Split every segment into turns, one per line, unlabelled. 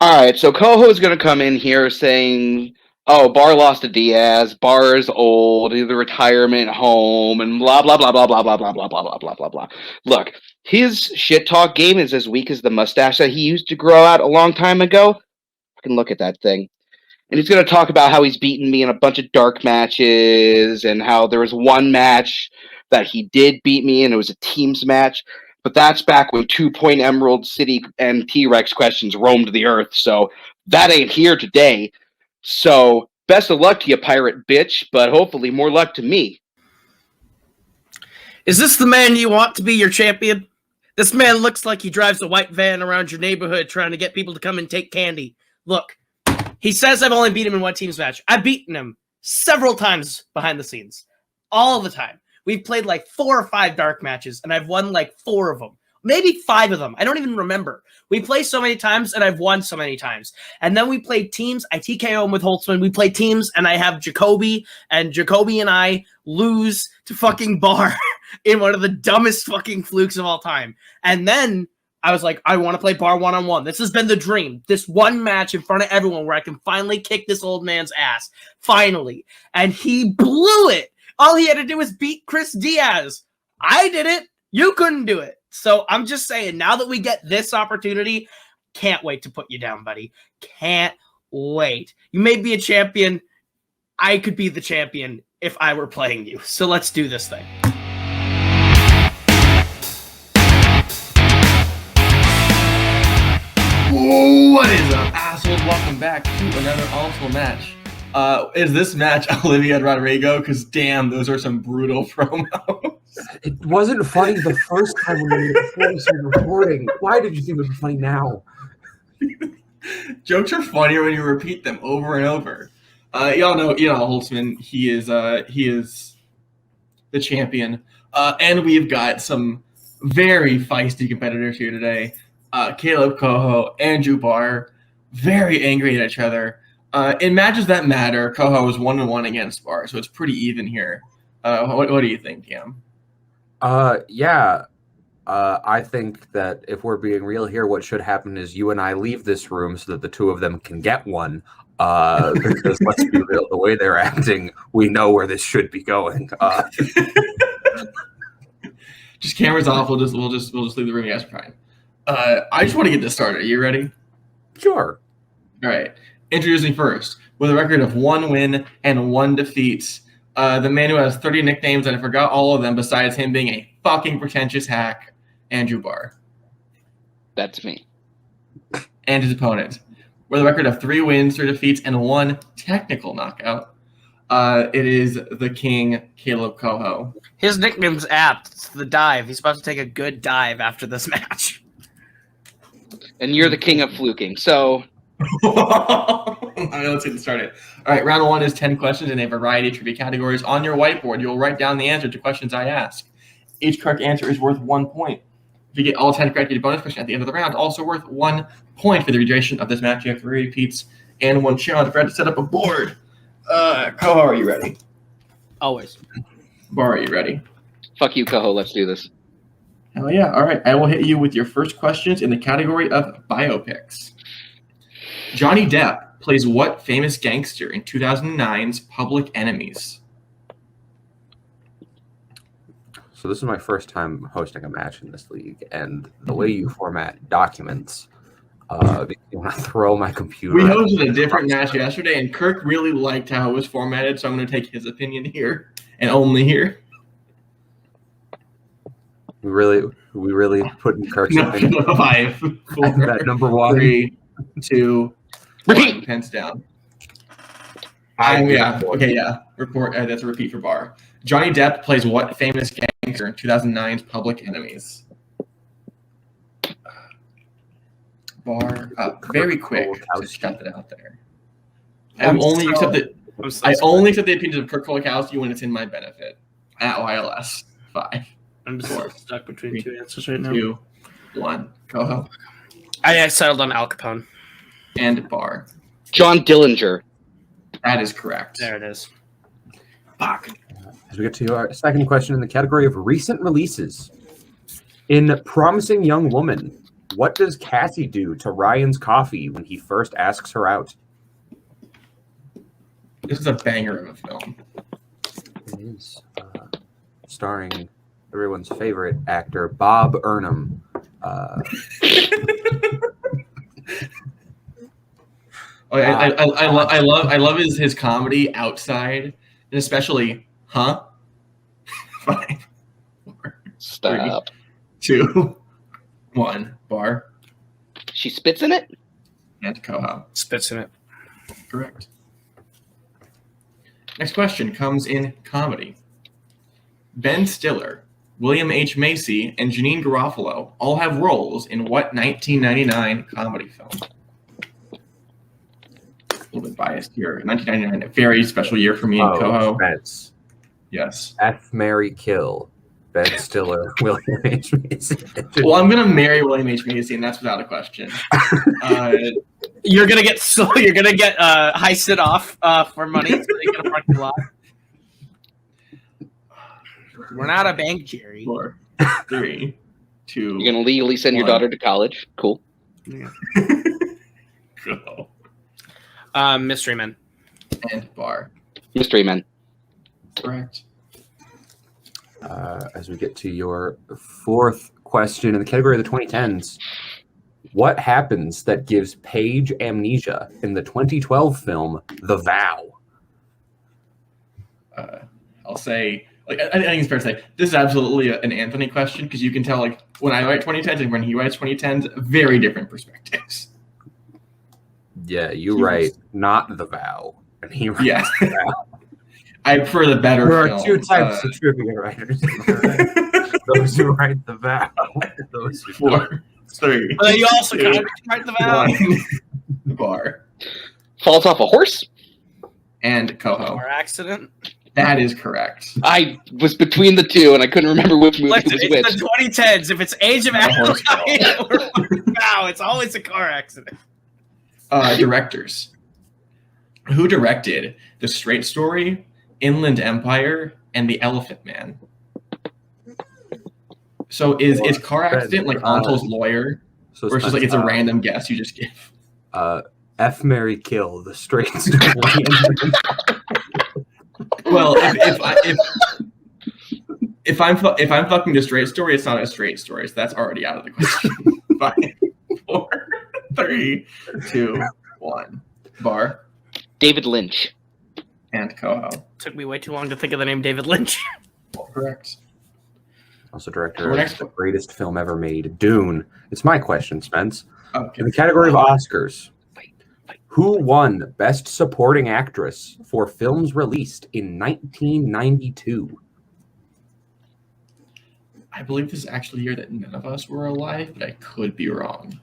All right, so Koho is going to come in here saying, "Oh, Barr lost to Diaz. Barr is old. He's the retirement home, and blah blah blah blah blah blah blah blah blah blah blah blah blah." Look, his shit talk game is as weak as the mustache that he used to grow out a long time ago. Fucking look at that thing. And he's going to talk about how he's beaten me in a bunch of dark matches, and how there was one match that he did beat me, and it was a teams match. But that's back when 2 Point Emerald City and T-Rex questions roamed the earth, so that ain't here today. So best of luck to you, pirate bitch, but hopefully more luck to me.
Is this the man you want to be your champion? This man looks like he drives a white van around your neighborhood trying to get people to come and take candy. Look, he says I've only beat him in one team's match. I've beaten him several times behind the scenes. All the time. We've played like 4 or 5 dark matches, and I've won like 4 of them. Maybe 5 of them. I don't even remember. We play so many times, and I've won so many times. And then we played teams. I TKO him with Holtzman. We play teams, and I have Jacoby, and Jacoby and I lose to fucking Barr in one of the dumbest fucking flukes of all time. And then I was like, I want to play Barr one-on-one. This has been the dream. This one match in front of everyone where I can finally kick this old man's ass. Finally. And he blew it. All he had to do was beat Chris Diaz. I did it. You couldn't do it. So I'm just saying, now that we get this opportunity, can't wait to put you down, buddy. Can't wait. You may be a champion. I could be the champion if I were playing you. So let's do this thing.
What is up, assholes? Welcome back to another awful match. Is this match Olivia and Rodrigo? Because damn, those are some brutal promos.
It wasn't funny the first time when we were recording. Why did you think it was funny now?
Jokes are funnier when you repeat them over and over. Y'all know, Holtzman. He is the champion, and we've got some very feisty competitors here today. Kaleb, Koho, and Barr, very angry at each other. In matches that matter, Koho is 1-1 against Barr, so it's pretty even here. What do you think, Cam?
I think that if we're being real here, what should happen is you and I leave this room so that the two of them can get one. Because let's be real, the way they're acting, we know where this should be going.
Just cameras off. We'll just leave the room. Yes, fine. I just want to get this started. Are you ready?
Sure.
All right. Introducing first, with a record of 1 win and 1 defeat, the man who has 30 nicknames, and I forgot all of them besides him being a fucking pretentious hack, Andrew Barr.
That's me.
And his opponent, with a record of 3 wins, 3 defeats, and 1 technical knockout, it is the king, Kaleb Koho.
His nickname's apt. It's the dive. He's about to take a good dive after this match.
And you're the king of fluking, so...
All right, let's get started. All right, round 1 is 10 questions in a variety of trivia categories. On your whiteboard, you'll write down the answer to questions I ask. Each correct answer is worth 1 point. If you get all 10 correct, you get a bonus question at the end of the round, also worth 1 point for the duration of this match. You have 3 repeats and 1 challenge. Forgot to set up a board. Koho, are you ready?
Always.
Barr, are you ready?
Fuck you, Koho. Let's do this.
Hell yeah. All right, I will hit you with your first questions in the category of biopics. Johnny Depp plays what famous gangster in 2009's Public Enemies?
So this is my first time hosting a match in this league, and the way you format documents, you want to throw my computer.
We hosted a different match yesterday, and Kirk really liked how it was formatted, so I'm going to take his opinion here and only here.
We really put in Kirk's opinion.
5, 4,
that number 1,
3, 2,
Repeat.
Pens down. Report. That's a repeat for Barr. Johnny Depp plays what famous gangster in 2009's Public Enemies? Barr, very quick. Just got that out there. I only accept the opinions of Kirk Kolakowski when it's in my benefit. At YLS 5.
I'm just stuck between 2 answers right now.
2, 1. Koho.
I settled on Al Capone.
And Barr.
John Dillinger.
That is correct.
There it is.
Fuck.
As we get to our second question in the category of recent releases. In Promising Young Woman, What does Cassie do to Ryan's coffee when he first asks her out?
This is a banger of a film.
It is starring everyone's favorite actor, Bob Burnham.
I love his comedy outside, and especially, huh? 5, 4,
Stop.
3, 2, 1. Barr
She spits in it?
and Koho.
Spits in it.
Correct. Next question comes in comedy. Ben Stiller, William H. Macy, and Janine Garofalo all have roles in what 1999 comedy film? A little bit biased here. 1999, a very special year for me and Koho.
Spence.
Yes.
F, marry, kill. Ben Stiller, William H. Macy.
Well, I'm gonna marry William H. Macy, and that's without a question.
You're gonna get heisted off for money. So you get a parking lot. We're not a bank, Jerry.
4, 3, 2.
You're gonna legally send your
1.
daughter to college? Cool.
Go.
Mystery Men.
And Barr.
Mystery Men.
Correct.
As we get to your fourth question in the category of the 2010s, what happens that gives Paige amnesia in the 2012 film The Vow?
I'll say, like, I think it's fair to say this is absolutely an Anthony question because you can tell, like, when I write 2010s and when he writes 2010s, very different perspectives.
Yeah, you write not The Vow, and he writes
Yeah.
The Vow.
I prefer the better
There are
film.
two types of trivia writers. Those who write The Vow. Those who
4, 3.
Well, you also
2,
kind of write the vow.
1. Barr.
Falls off a horse?
And Koho.
Car accident.
That is correct.
I was between the two, and I couldn't remember which movie
Listen,
was
it's
which.
the 2010s. If it's Age of
Not a horse
Adeline or Vow, it's always a car accident.
Directors. Who directed The Straight Story, Inland Empire, and The Elephant Man? So is car accident like Anto's lawyer,
So
or it's just like it's a random guess you just give?
F, marry, kill. The Straight Story.
Well, if I'm fucking The Straight Story, it's not a straight story, so that's already out of the question. 5, 4, 3, 2, 1. Barr
David Lynch.
and Koho.
Took me way too long to think of the name David Lynch.
Correct.
Also director of the greatest film ever made, Dune. It's my question, Spence.
Okay.
In the category of Oscars, who won Best Supporting Actress for films released in 1992?
I believe this is actually the year that none of us were alive, but I could be wrong.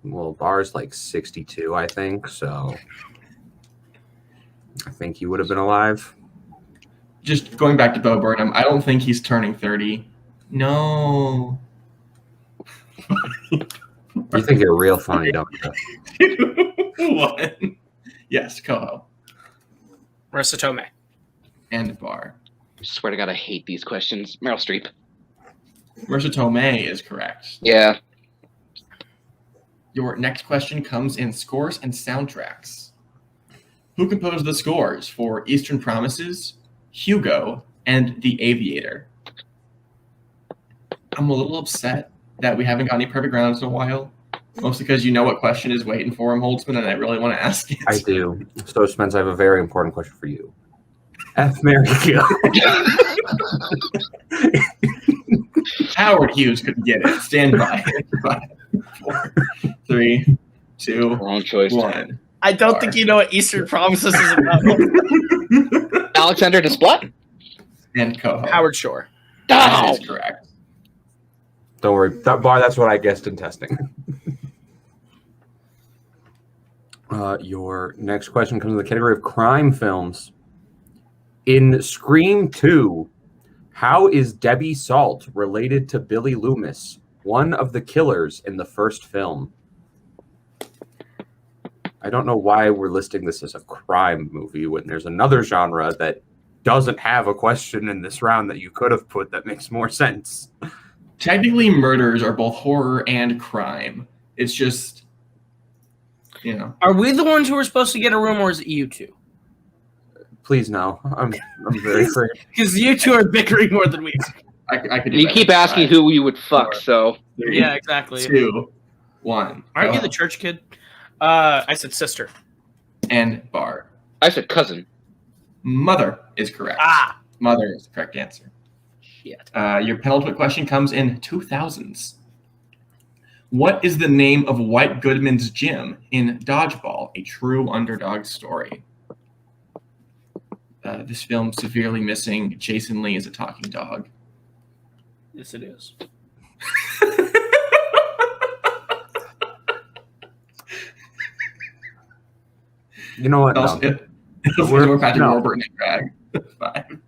Well, Barr's like 62, I think, so I think he would have been alive.
Just going back to Bo Burnham, I don't think he's turning 30. No.
You think you're real funny, don't you?
2, 1. Yes, Koho
Marissa Tomei.
and Barr.
I swear to God, I hate these questions. Meryl Streep.
Marissa Tomei is correct.
Yeah.
Your next question comes in scores and soundtracks. Who composed the scores for Eastern Promises, Hugo, and The Aviator? I'm a little upset that we haven't got any perfect rounds in a while. Mostly because you know what question is waiting for him, Holtzman, and I really want to ask it.
I do. So, Spence, I have a very important question for you. F, marry, kill.
Howard Hughes couldn't get it. Stand by. 5, 4, 3, 2,
Wrong choice.
1.
I don't
Barr.
think you know what Eastern Promises is about.
Alexander Desplat?
And Koho.
Howard Shore.
That
Oh,
is correct.
Don't worry. Barr, that's what I guessed in testing. Your next question comes in the category of crime films. In Scream 2, how is Debbie Salt related to Billy Loomis, one of the killers in the first film? I don't know why we're listing this as a crime movie when there's another genre that doesn't have a question in this round that you could have put that makes more sense.
Technically, murders are both horror and crime. It's just,
Are we the ones who are supposed to get a room, or is it you two?
Please no. I'm very afraid.
Because you two are bickering more than we are.
I could do
You
that
keep
with
asking
5,
who you would fuck,
4,
so
3,
Yeah, exactly.
2, 1.
Aren't you
Go.
the church kid? I said sister.
And Barr.
I said cousin.
Mother is correct.
Ah,
Mother is the correct answer.
shit.
Your penultimate question comes in 2000s. What is the name of White Goodman's gym in Dodgeball, a true underdog story? This film severely missing Jason Lee as a talking dog.
Yes, it is.
You know what?
Also,
No.
We're Patrick
no.
Warburton and drag. 5,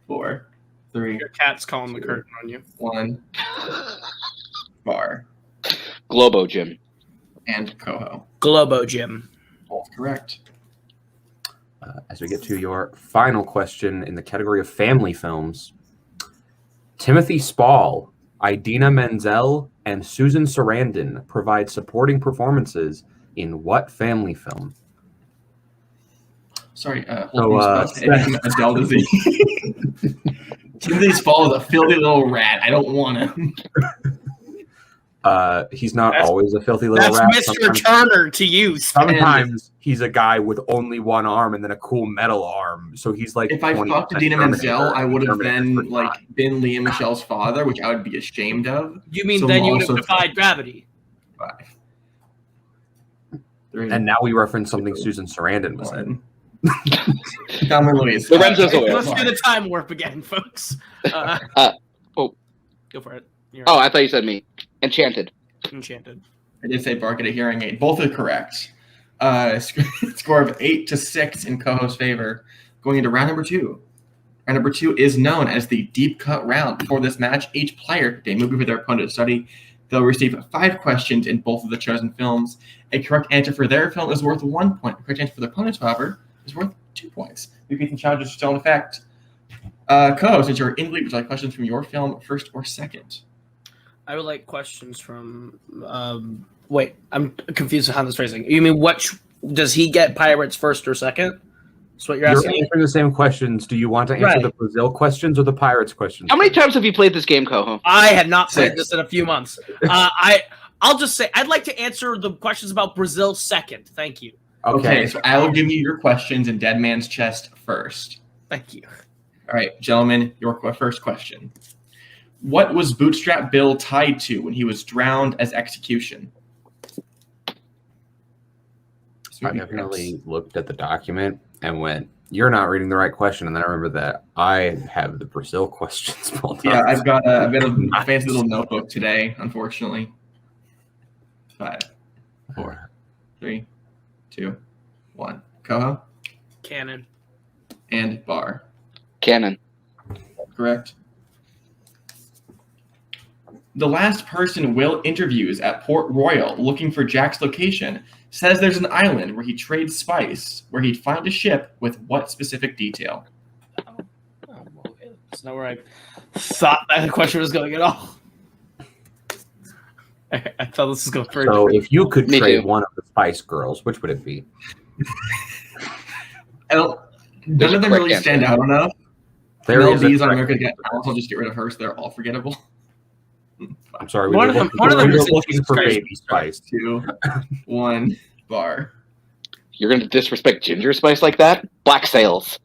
4, 3,
Your cat's calling the curtain on you.
1. Barr
Globo Gym.
and Koho.
Globo Gym.
Both correct.
As we get to your final question in the category of family films, Timothy Spall, Idina Menzel, and Susan Sarandon provide supporting performances in what family film?
Sorry, Adele disease. Timothy Spall is a filthy little rat. I don't want him.
He's not
That's-
always a filthy little
That's
rat.
Mr. Turner to you.
Sometimes he's a guy with only one arm and then a cool metal arm. So he's like.
If I
20%
fucked Idina
Terminator,
Menzel, I would have
Terminator
then
for time.
been Leah Michelle's father, which I would be ashamed of.
You mean
So
then you would have
also-
defied gravity?
5, 3,
And now we reference something Susan Sarandon was in.
1. Thelma and Louise.
Lorenzo's away.
Let's do the time warp again, folks.
Oh.
Go for it. You're
Oh, I thought you said me. Enchanted.
enchanted.
I did say Barr get a hearing aid. Both are correct. Score of 8-6 in Koho's favor. Going into round number 2. Round number 2 is known as the deep cut round. For this match, each player picked a movie for their opponent to study. They'll receive 5 questions in both of the chosen films. A correct answer for their film is worth 1 point. A correct answer for their opponent's, however, is worth 2 points. Repeats and challenges are still in effect. Koho, since you're in lead, would you like questions from your film first or second?
I would like questions from. Wait, I'm confused with how this phrasing. You mean does he get Pirates first or second? That's what you're
You're
asking.
answering the same questions. Do you want to answer
Right.
the Brazil questions or the Pirates questions?
How many times have you played this game, Koho?
I had not played
6.
this in a few months. I'll just say I'd like to answer the questions about Brazil second. Thank you.
Okay, so I will give you your questions in Dead Man's Chest first.
Thank you.
All right, gentlemen, your first question. What was Bootstrap Bill tied to when he was drowned as execution?
I definitely looked at the document and went, "You're not reading the right question." And then I remember that I have the Brazil questions pulled
Yeah,
up.
I've got a fancy little notebook today, unfortunately. 5, 4, 3, 2, 1. Koho
Cannon.
and Barr.
Canon.
Correct. The last person Will interviews at Port Royal looking for Jack's location says there's an island where he trades spice, where he'd find a ship with what specific detail?
That's not where I thought that question was going at all. I thought this was going for.
So if you could
Me
trade
too.
one of the Spice Girls, which would it be?
None
There's
of
a
them
correct
really
answer.
stand out enough.
There
Mel
is a
B's on
correct
America Get
answer.
Talent, I'll just get rid of her, so they're all forgettable.
I'm sorry.
One of them is
looking for
Spice.
Baby Spice.
2, 1, Barr
You're going to disrespect Ginger Spice like that? Black Sails.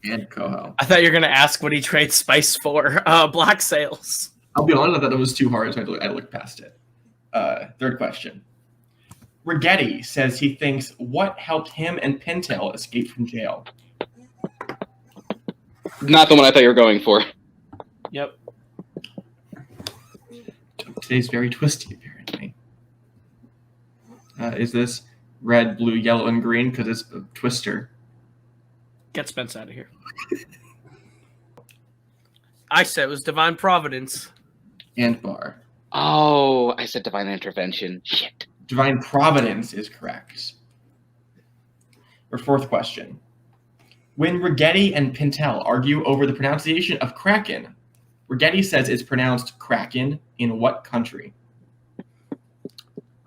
and Koho.
I thought you were going to ask what he trades spice for. Black sails.
I'll be honest, I thought it was too hard, so I looked past it. Third question. Rigetti says he thinks what helped him and Pintel escape from jail.
Not the one I thought you were going for.
Yep.
Today's very twisty, apparently. Is this red, blue, yellow, and green? Because it's a twister.
Get Spence out of here. I said it was divine providence.
And Barr.
Oh, I said divine intervention. Shit.
Divine Providence is correct. Your fourth question. When Rigetti and Pintel argue over the pronunciation of Kraken, Rigetti says it's pronounced Kraken in what country?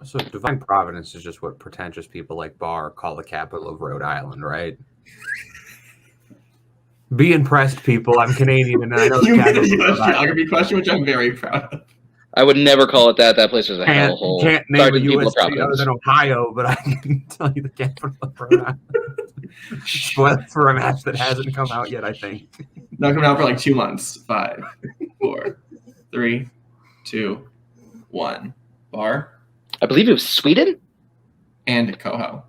So Divine Providence is just what pretentious people like Barr call the capital of Rhode Island, right? Be impressed, people. I'm Canadian, and I know the
You made
capital
a
of Rhode
US
Island.
geography question, which I'm very proud of.
I would never call it that. That place was a hellhole.
Can't name
Sorry
a
to the people
U.S.
of
state other
Providence.
than Ohio, but I can tell you the capital of Rhode Island. Spoiler for a match that hasn't come out yet, I think.
Not coming out for like 2 months. 5, 4, 3, 2, 1. Barr
I believe it was Sweden.
and Koho.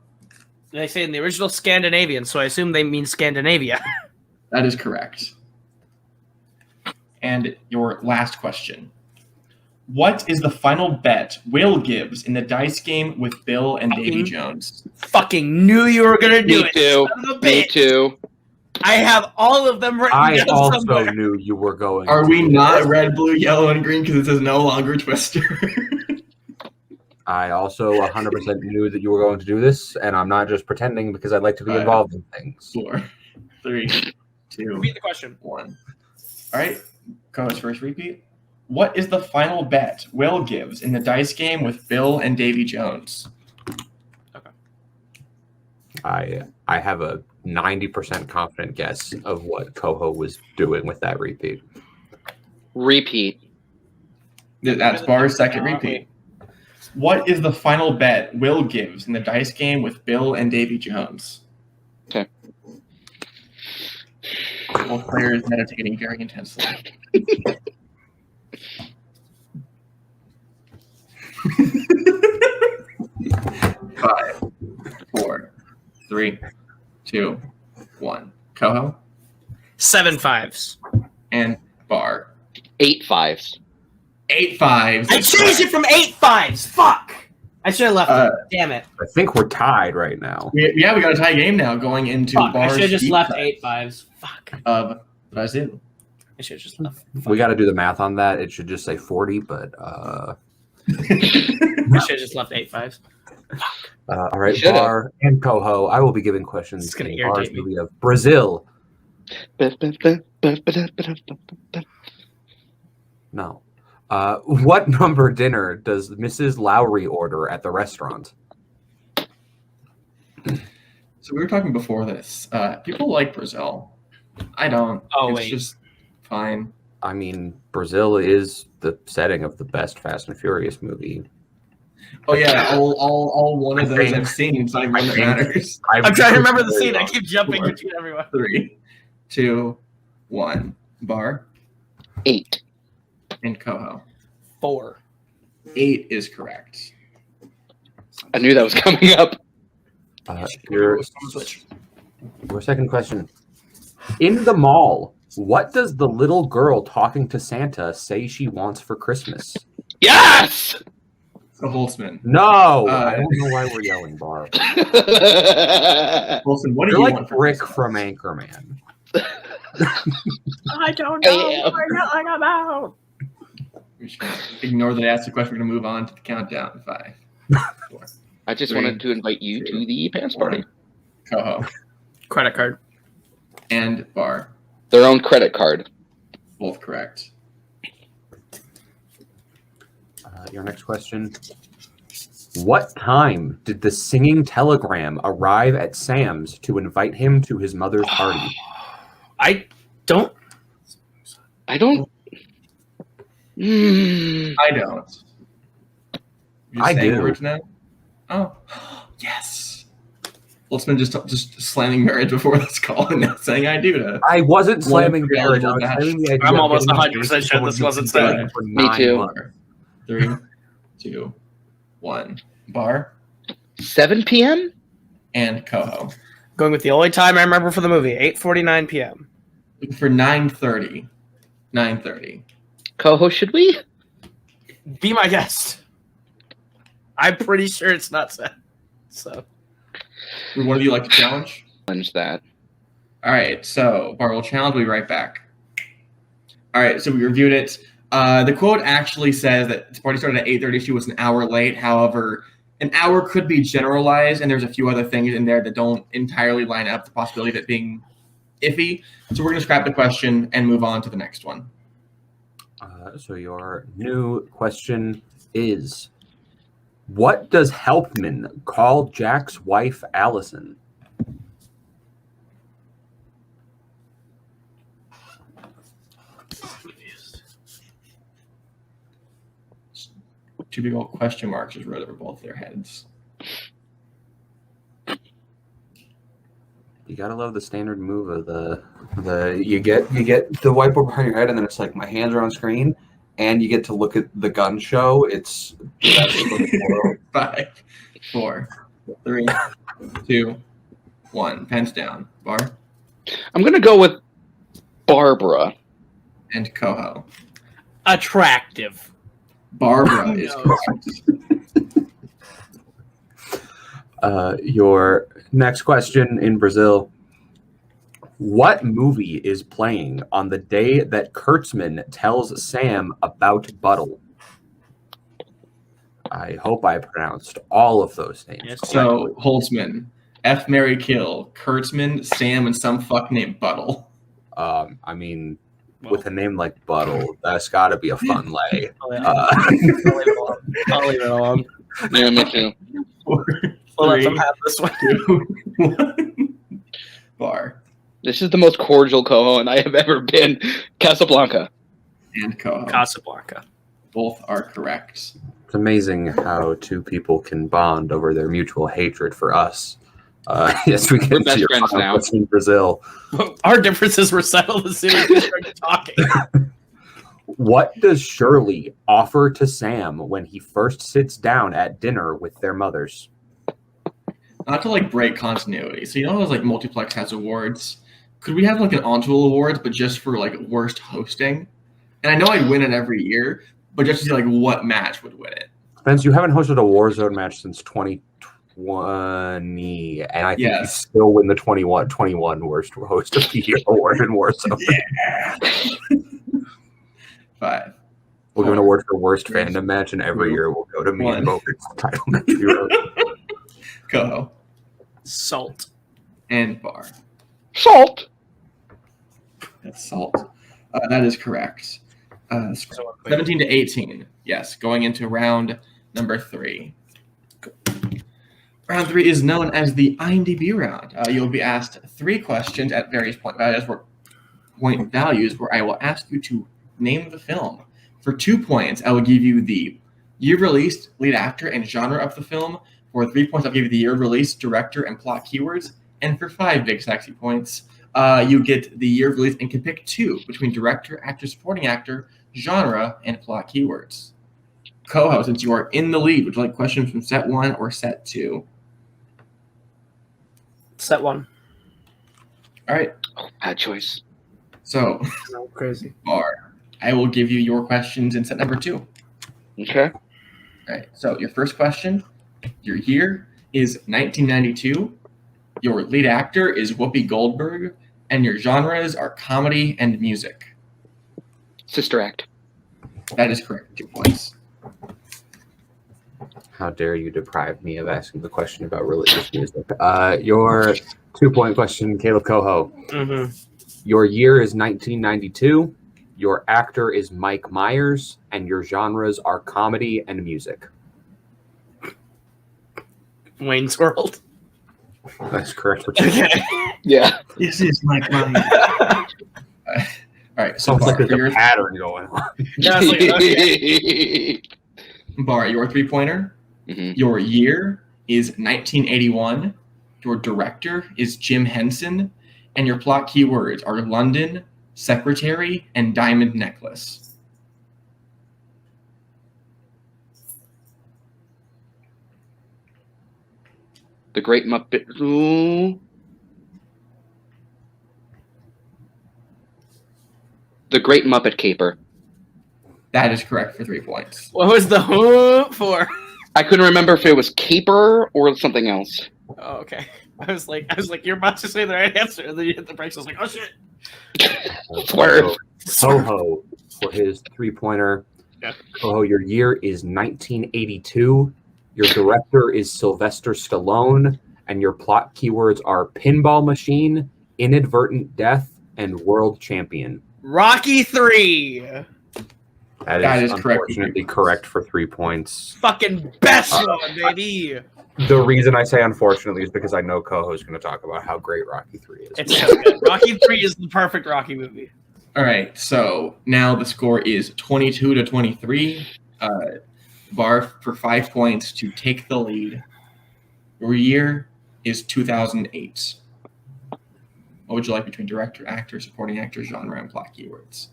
They say in the original Scandinavian, so I assume they mean Scandinavia.
That is correct. And your last question. What is the final bet Will gives in the dice game with Bill and Davy Jones?
Fucking knew you were gonna do
Me
it.
too.
Son of a
Me
bitch.
too.
I have all of them written
I
down
also
somewhere.
knew you were going.
Are
to
we
do
not
this.
red, blue, yellow, and green because it says no longer Twister?
I also 100% knew that you were going to do this, and I'm not just pretending because I'd like to be involved in things.
4, 3, 2,
Repeat the question.
1. All right, Koho's first repeat. What is the final bet Will gives in the dice game with Bill and Davy Jones?
I have a 90% confident guess of what Koho was doing with that repeat.
Repeat.
That's Barr's second repeat. What is the final bet Will gives in the dice game with Bill and Davy Jones?
Okay.
Both players meditating very intensely. Five, 4, 3, 2, 1. Koho
7 5s.
and Barr.
8 5s.
8 5s.
I changed it from 8 5s. Fuck. I should have left it. Damn it.
I think we're tied right now.
We got a tie game now going into
Fuck. I
Barr's
should have just
deep
left
cut
8 5s. Fuck.
of Brazil.
I should have just left.
We got to do the math on that. It should just say 40, but
I should have just left 8 5s.
all right,
You should've.
Barr and Koho. I will be giving questions
It's gonna
in
irritate
Barr's
me.
movie of Brazil. No. What number dinner does Mrs. Lowry order at the restaurant?
So we were talking before this. People like Brazil. I don't.
Oh,
it's
wait.
just fine.
I mean, Brazil is the setting of the best Fast and Furious movie.
Oh yeah, all one of
I
those
think-
I've seen. It's not even one that matters.
I'm trying to remember the scene. I keep jumping between everyone.
3, 2, 1. Barr
8.
and Koho.
4.
8 is correct.
I knew that was coming up.
Your second question. In the mall, what does the little girl talking to Santa say she wants for Christmas?
Yes!
So Holtzman.
No! I don't know why we're yelling, Barr.
Holtzman, what do
You're
you
like
want for
Rick
Christmas?
from Anchorman.
I don't
know
what you're talking about.
We're just gonna ignore that I asked the question. We're gonna move on to the countdown. 5, 4,
I just
3,
wanted to invite you to the pants
1.
party.
Koho
Credit card.
and Barr.
Their own credit card.
Both correct.
Your next question. What time did the singing telegram arrive at Sam's to invite him to his mother's party?
I don't.
I don't.
I don't. You're
I
saying
do.
words now? Oh, yes. Holtzman just slamming marriage before this call and now saying I do to.
I wasn't slamming
One
marriage. I was
match.
slamming the idea
I'm
of
almost
getting
100%
engaged
sure
to someone
this
you've
wasn't
been
said.
dating for
Me
9
too.
months.
3, 2, 1. Barr
7 p.m.?
and Koho.
Going with the only time I remember for the movie, 8:49 p.m.
Looking for 9:30. 9:30.
Koho, should we?
Be my guest. I'm pretty sure it's not set. So
Would one of you like to challenge?
Challenge that.
All right, so Barr will challenge. We'll be right back. All right, so we reviewed it. The quote actually says that the party started at 8:30. She was an hour late. However, an hour could be generalized, and there's a few other things in there that don't entirely line up. The possibility of it being iffy. So we're going to scrap the question and move on to the next one.
So your new question is, what does Helpman call Jack's wife, Allison?
Two big old question marks just wrote over both their heads.
You gotta love the standard move of the you get the whiteboard behind your head, and then it's like my hands are on screen, and you get to look at the gun show. It's the best of the world.
5, 4, 3, 2, 1. Pens down. Barr
I'm gonna go with Barbara.
and Koho.
Attractive.
Barbara is correct.
Your next question in Brazil. What movie is playing on the day that Kurtzman tells Sam about Buttle? I hope I pronounced all of those names.
Yes,
So, Holtzman, F. Mary Kill, Kurtzman, Sam, and some fuck named Buttle.
I mean, with a name like Buttle, that's got to be a fun lay.
I'll leave it alone.
Yeah, me too.
4,
We'll let
3,
them have this one.
2, 1. Barr
This is the most cordial Koho and I have ever been. Casablanca.
and Koho.
Casablanca.
Both are correct.
It's amazing how two people can bond over their mutual hatred for us. Yes, we
We're
get
best
to your
friends
final
now.
question in Brazil.
Our differences were settled as soon as we started talking.
What does Shirley offer to Sam when he first sits down at dinner with their mothers?
Not to like break continuity. So you know those like multiplex has awards. Could we have like an Ontool Awards, but just for like worst hosting? And I know I'd win it every year, but just to see like what match would win it.
Spence, you haven't hosted a Warzone match since 2020, and I think you
Yes.
still win the 21 worst host of the year award in Warzone.
Yeah. 5.
We'll give an
4,
award for worst fandom match, and every year we'll go to me and
One.
Bogart's title match. we wrote.
Koho
Salt.
and Barr.
Salt.
That's salt. That is correct. 17 to 18. Yes, going into round number 3. Round 3 is known as the IMDb round. You'll be asked 3 questions at various point values where I will ask you to name the film. For 2 points, I will give you the year released, lead actor, and genre of the film. For 3 points, I'll give you the year released, director, and plot keywords. And for 5 big sexy points, you get the year released and can pick 2 between director, actor, supporting actor, genre, and plot keywords. Koho, since you are in the lead, would you like questions from set 1 or set 2?
Set 1.
All right.
Oh, bad choice.
So,
No, crazy.
Barr, I will give you your questions in set number 2.
Okay.
All right. So, your first question, your year is 1992. Your lead actor is Whoopi Goldberg, and your genres are comedy and music.
Sister Act.
That is correct. 2 points.
How dare you deprive me of asking the question about religious music? Your 2-point question, Caleb Koho.
Mm-hmm.
Your year is 1992. Your actor is Mike Myers, and your genres are comedy and music.
Wayne's World.
That's correct.
Okay.
Yeah.
This is Mike Myers. All right. So,
Sounds like
Barr,
there's
for your,
a pattern going on.
Yeah, I was like, okay.
Barr, your 3-pointer,
Mhm.
your year is 1981. Your director is Jim Henson, and your plot keywords are London, secretary, and diamond necklace.
The Great Muppet. Ooh. The Great Muppet Caper.
That is correct for 3 points.
What was the hoop for?
I couldn't remember if it was caper or something else.
Oh, okay. I was like, you're about to say the right answer, and then you hit the brakes. I was like, oh shit.
Swerve.
Koho for his 3-pointer.
Yeah.
Koho, your year is 1982. Your director is Sylvester Stallone, and your plot keywords are pinball machine, inadvertent death, and world champion.
Rocky 3.
That is correct.
Unfortunately correct for 3 points.
Fucking best one, baby.
The reason I say unfortunately is because I know Koho is going to talk about how great Rocky 3 is.
It's so good. Rocky 3 is the perfect Rocky movie.
All right, so now the score is 22-23. Barr for 5 points to take the lead. Your year is 2008. What would you like between director, actor, supporting actor, genre, and plot keywords?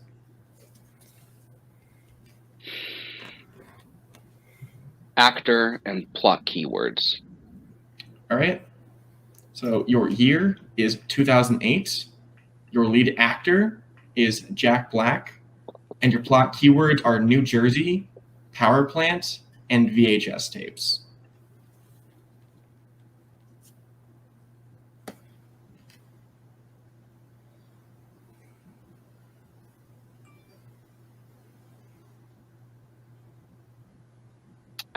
Actor and plot keywords.
All right. So your year is 2008. Your lead actor is Jack Black. And your plot keywords are New Jersey, power plant, and VHS tapes.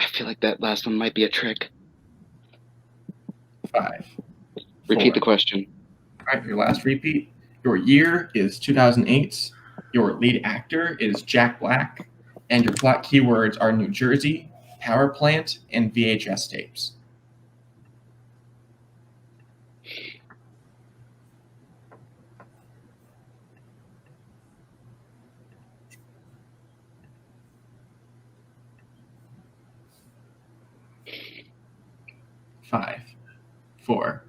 I feel like that last one might be a trick.
5.
Repeat
4.
the question.
All right, your last repeat. Your year is 2008. Your lead actor is Jack Black. And your plot keywords are New Jersey, power plant, and VHS tapes. Five, 4,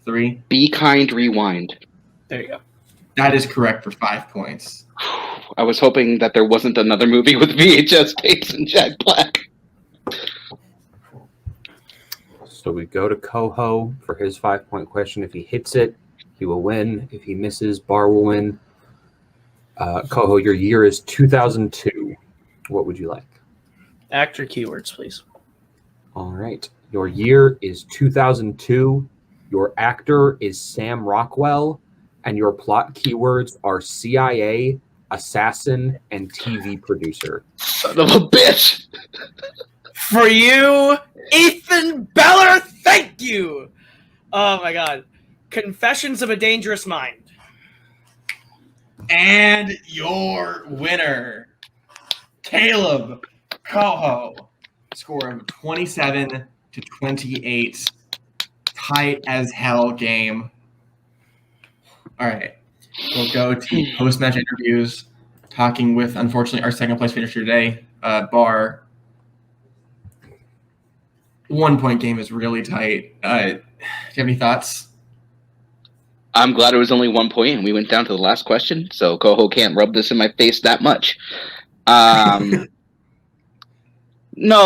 3.
Be kind, rewind.
There you go.
That is correct for 5 points.
I was hoping that there wasn't another movie with VHS tapes and Jack Black.
So we go to Koho for his 5-point question. If he hits it, he will win. If he misses, Barr will win. Koho, your year is 2002. What would you like?
Actor keywords, please.
All right. Your year is 2002. Your actor is Sam Rockwell. And your plot keywords are CIA, assassin, and TV producer.
Son of a bitch!
For you, Ethan Beller, thank you! Oh my god. Confessions of a Dangerous Mind.
And your winner, Kaleb Koho. Score of 27-28. Tight as hell game. All right. We'll go to post-match interviews, talking with, unfortunately, our second place finisher today, Barr. 1-point game is really tight. Do you have any thoughts?
I'm glad it was only 1 point and we went down to the last question, so Koho can't rub this in my face that much. No,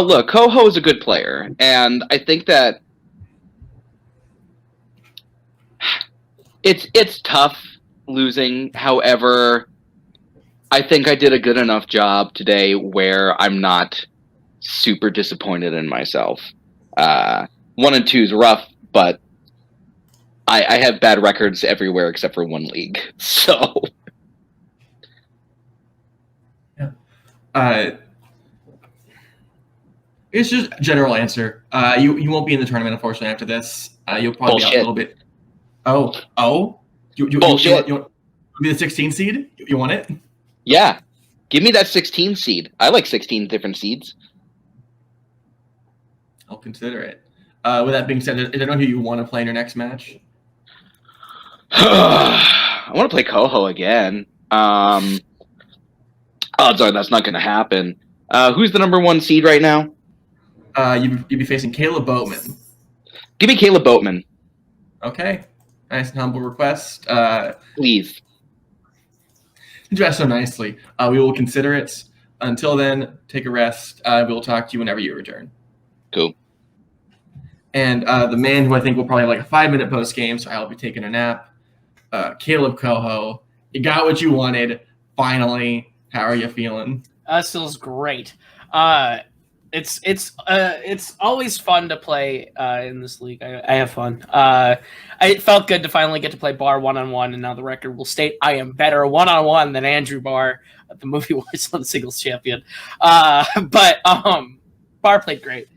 look, Koho is a good player, and I think that it's tough losing. However, I think I did a good enough job today where I'm not super disappointed in myself. 1 and 2 is rough, but I have bad records everywhere except for one league. So
it's just a general answer. You won't be in the tournament, unfortunately, after this. You'll probably be out a little bit. Oh?
Bullshit.
You want to be the 16 seed? You want it?
yeah, give me that 16 seed. I like 16 different seeds.
I'll consider it. With that being said, is there anyone who you want to play in your next match?
I want to play Koho again. Odds are that's not going to happen. Who's the number 1 seed right now?
You'd be facing Kaleb Boatman.
Give me Kaleb Boatman.
Okay. Nice and humble request.
Please.
You dress so nicely. We will consider it. Until then, take a rest. We will talk to you whenever you return.
Cool.
And the man who I think will probably have like a 5-minute post game, so I'll be taking a nap. Kaleb Koho, you got what you wanted. Finally, how are you feeling?
Feels great. It's always fun to play in this league. I have fun. It felt good to finally get to play Barr 1-on-1, and now the record will state I am better 1-on-1 than Andrew Barr, the movie Wasteland Singles champion. But Barr played great.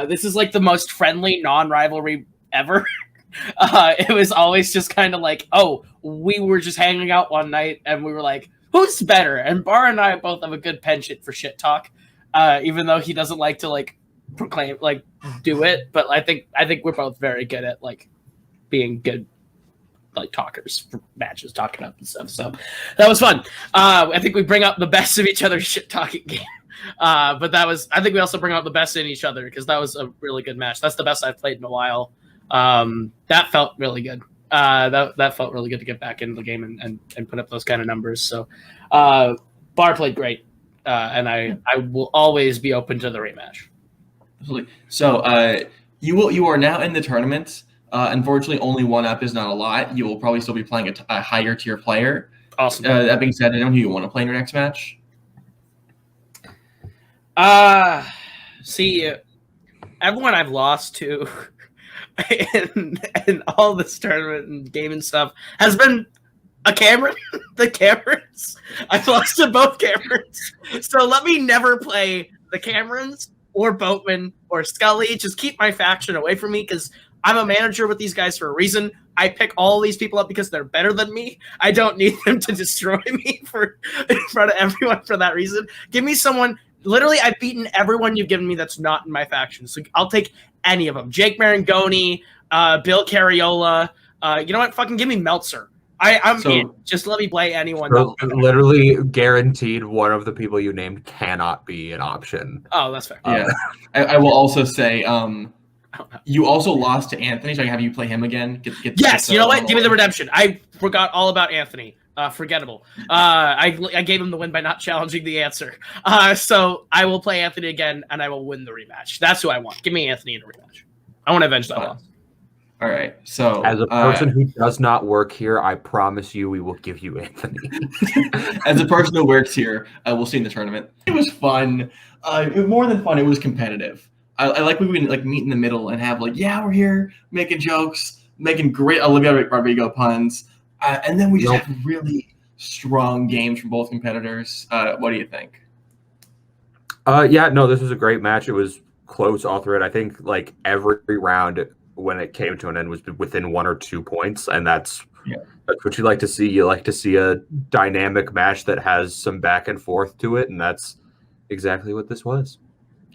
This is like the most friendly non-rivalry ever. It was always just kind of like, oh, we were just hanging out one night and we were like, who's better? And Barr and I both have a good penchant for shit talk, even though he doesn't like to like proclaim like do it. But I think we're both very good at like being good like talkers for matches, talking up and stuff. So that was fun. I think we bring up the best of each other's shit talking game. But I think we also bring out the best in each other because that was a really good match. That's the best I've played in a while. That felt really good. That felt really good to get back into the game and put up those kind of numbers. So Barr played great, and I will always be open to the rematch.
Absolutely. So you are now in the tournament. Unfortunately, only one up is not a lot. You will probably still be playing a higher tier player.
Awesome.
That being said, I don't know who you want to play in your next match.
See, everyone I've lost to in all this tournament and game and stuff has been a Cameron. The Camerons. I've lost to both Camerons. So let me never play the Camerons or Boatman or Scully. Just keep my faction away from me because I'm a manager with these guys for a reason. I pick all these people up because they're better than me. I don't need them to destroy me in front of everyone for that reason. Give me someone. Literally, I've beaten everyone you've given me that's not in my faction. So I'll take any of them. Jake Marangoni, Bill Carriola. You know what? Fucking give me Meltzer. I'm in. Just let me play anyone.
Literally guaranteed one of the people you named cannot be an option.
Oh, that's fair.
Yeah. I will also say you also lost to Anthony, so I can have you play him again.
Yes, you know what? Give me the redemption. I forgot all about Anthony. Forgettable. I gave him the win by not challenging the answer. So I will play Anthony again, and I will win the rematch. That's who I want. Give me Anthony in a rematch. I want to avenge that loss.
All right. So
as a person who does not work here, I promise you we will give you Anthony.
As a person who works here, we'll see in the tournament. It was fun. More than fun, it was competitive. I like when we like meet in the middle and have like, yeah, we're here making jokes, making great Olivia Rodrigo puns, and then we just have really strong games from both competitors. What do you think?
Yeah, no, this was a great match. It was close all through it. I think like every round when it came to an end was within 1 or 2 points, and that's what you like to see. You like to see a dynamic match that has some back and forth to it, and that's exactly what this was.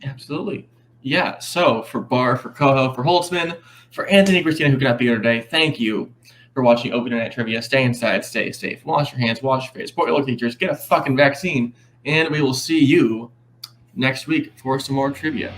Absolutely. Yeah, so for Barr, for Koho, for Holtzman, for Anthony, Christina, who cannot be here today, thank you for watching Open Internet Trivia. Stay inside, stay safe, wash your hands, wash your face, support your local teachers, get a fucking vaccine, and we will see you next week for some more trivia.